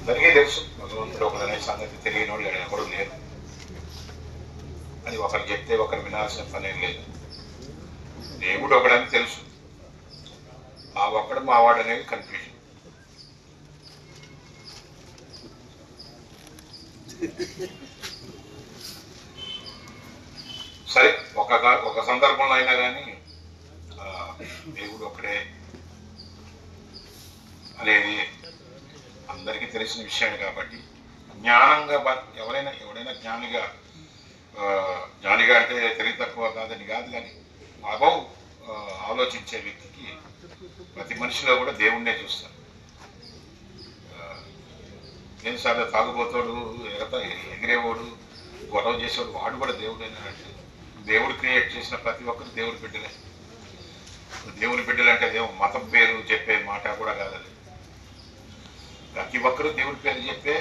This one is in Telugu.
అందరికీ తెలుసు భగవంతుడు ఒకడనే సంగతి తెలియని వాళ్ళు ఎవరు లేరు. అది ఒకరు చెప్తే ఒకరు వినాల్సిన పనేం లేదు. దేవుడు ఒకడని తెలుసు, ఆ ఒక్కడు మావాడు అనేది కన్ఫ్యూజన్. సరే, ఒక సందర్భంలో అయినా కానీ దేవుడు ఒకడే అనేది అందరికీ తెలిసిన విషయాన్ని కాబట్టి జ్ఞానంగా ఎవడైనా జ్ఞానిగా అంటే తెలివి తక్కువ కాదని కాదు, కానీ అభం ఆలోచించే వ్యక్తికి ప్రతి మనిషిలో కూడా దేవుణ్ణే చూస్తారు. ఎన్నిసార్లు తాగుబోతాడు, ఎగిరేవాడు, గొడవ చేసేవాడు, వాడు కూడా దేవుడేనంటే దేవుడు క్రియేట్ చేసిన ప్రతి ఒక్కరు దేవుడి బిడ్డలే. దేవుని బిడ్డలంటే మతం పేరు చెప్పే మాట కూడా కాదు. ప్రతి ఒక్కరూ దేవుడి పేరు చెప్పే